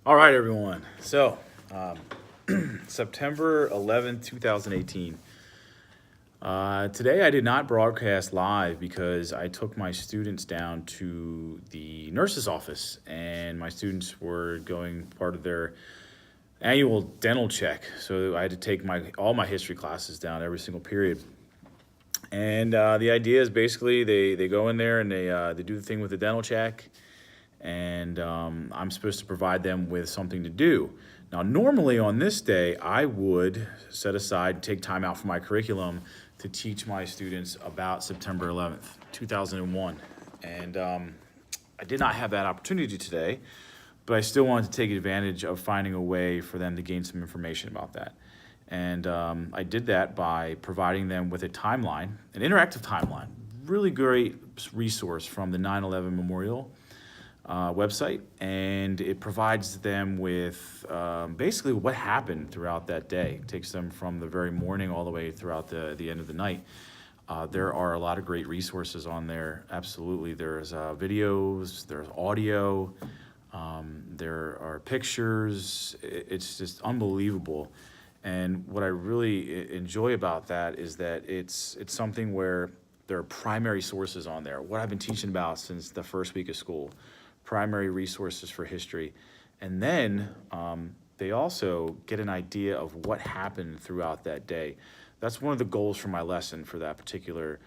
All right, everyone. So, September 11th, 2018. Today I did not broadcast live because I took my students down to the nurse's office, and my students were going part of their annual dental check. So I had to take all my history classes down every single period. And the idea is basically they go in there and they do the thing with the dental check, and I'm supposed to provide them with something to do. Now, normally on this day, I would set aside, take time out from my curriculum to teach my students about September 11th, 2001. And I did not have that opportunity today, but I still wanted to take advantage of finding a way for them to gain some information about that. And I did that by providing them with a timeline, an interactive timeline, really great resource from the 9/11 Memorial website, and it provides them with basically what happened throughout that day. It takes them from the very morning all the way throughout the end of the night. There are a lot of great resources on there, absolutely. There's videos, there's audio, there are pictures. It's just unbelievable. And what I really enjoy about that is that it's something where there are primary sources on there. What I've been teaching about since the first week of school, primary resources for history. And then they also get an idea of what happened throughout that day. That's one of the goals for my lesson for that particular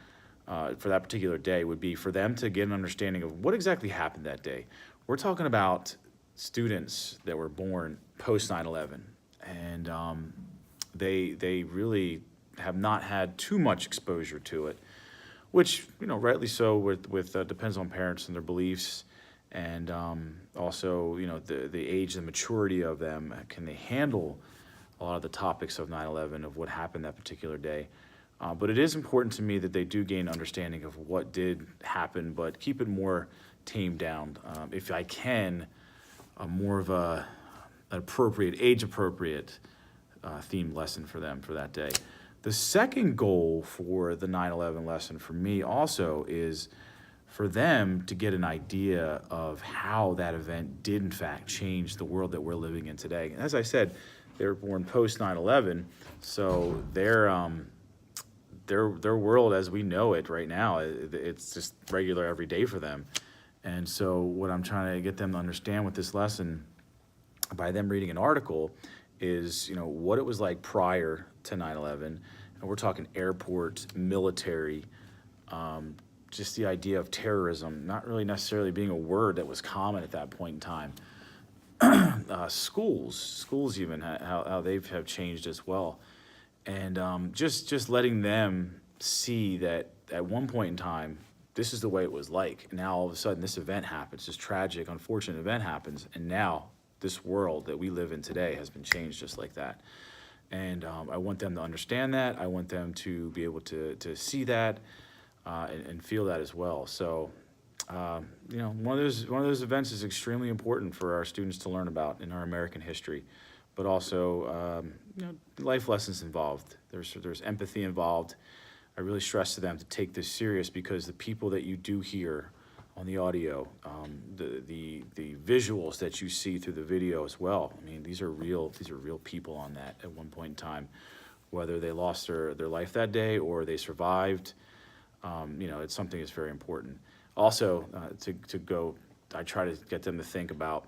day would be for them to get an understanding of what exactly happened that day. We're talking about students that were born post 9/11, and they really have not had too much exposure to it, which, rightly so, with depends on parents and their beliefs, and also, the age and maturity of them. Can they handle a lot of the topics of 9/11, of what happened that particular day? But it is important to me that they do gain understanding of what did happen, but keep it more tamed down. If I can, more of an age-appropriate themed lesson for them for that day. The second goal for the 9/11 lesson for me also is for them to get an idea of how that event did in fact change the world that we're living in today. And as I said, they were born post 9/11, so their world as we know it right now, it's just regular every day for them. And so what I'm trying to get them to understand with this lesson, by them reading an article, is what it was like prior to 9/11, and we're talking airport, military, just the idea of terrorism not really necessarily being a word that was common at that point in time. Schools even, how they have changed as well. And just letting them see that at one point in time, this is the way it was like. And now all of a sudden this event happens, this tragic, unfortunate event happens, and now this world that we live in today has been changed just like that. And I want them to understand that. I want them to be able to see that and feel that as well. So, one of those events is extremely important for our students to learn about in our American history, but also, life lessons involved. There's empathy involved. I really stress to them to take this serious, because the people that you do hear on the audio, the visuals that you see through the video as well. I mean, these are real people on that at one point in time, whether they lost their life that day or they survived. It's something that's very important. Also, I try to get them to think about,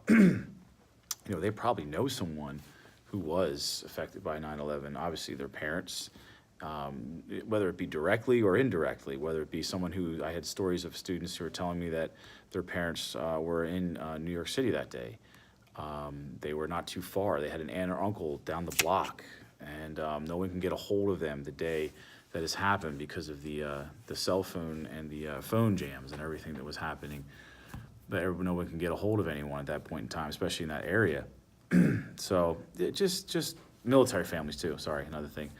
they probably know someone who was affected by 9/11. Obviously, their parents, whether it be directly or indirectly, whether it be someone who, I had stories of students who were telling me that their parents were in New York City that day. They were not too far. They had an aunt or uncle down the block, and no one can get a hold of them the day that has happened because of the cell phone and the phone jams and everything that was happening. But no one can get a hold of anyone at that point in time, especially in that area. So just military families too. Sorry, another thing.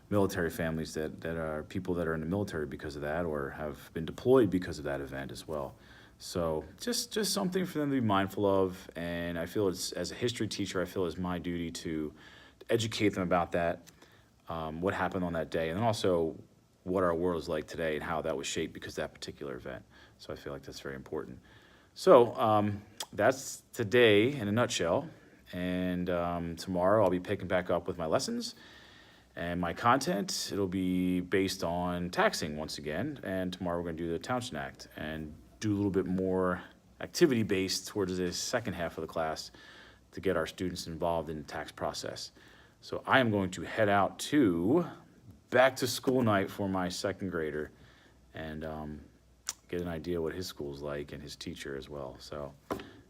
Military families that are people that are in the military because of that, or have been deployed because of that event as well. So just something for them to be mindful of. And I feel as a history teacher, I feel it's my duty to educate them about that, what happened on that day, and then also what our world is like today and how that was shaped because of that particular event. So I feel like that's very important. So that's today in a nutshell. And tomorrow I'll be picking back up with my lessons and my content. It'll be based on taxing once again. And tomorrow we're going to do the Townshend Act and do a little bit more activity based towards the second half of the class to get our students involved in the tax process. So I am going to head out to back to school night for my second grader and get an idea what his school's like and his teacher as well. So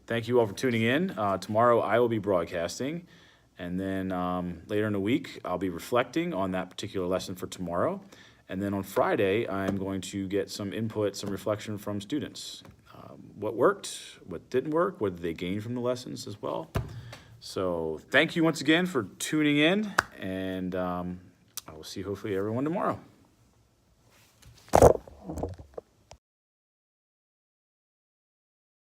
thank you all for tuning in. Tomorrow I will be broadcasting, and then later in the week I'll be reflecting on that particular lesson for tomorrow. And then on Friday I'm going to get some input, some reflection from students. What worked, what didn't work, what did they gain from the lessons as well. So thank you once again for tuning in, and I will see hopefully everyone tomorrow.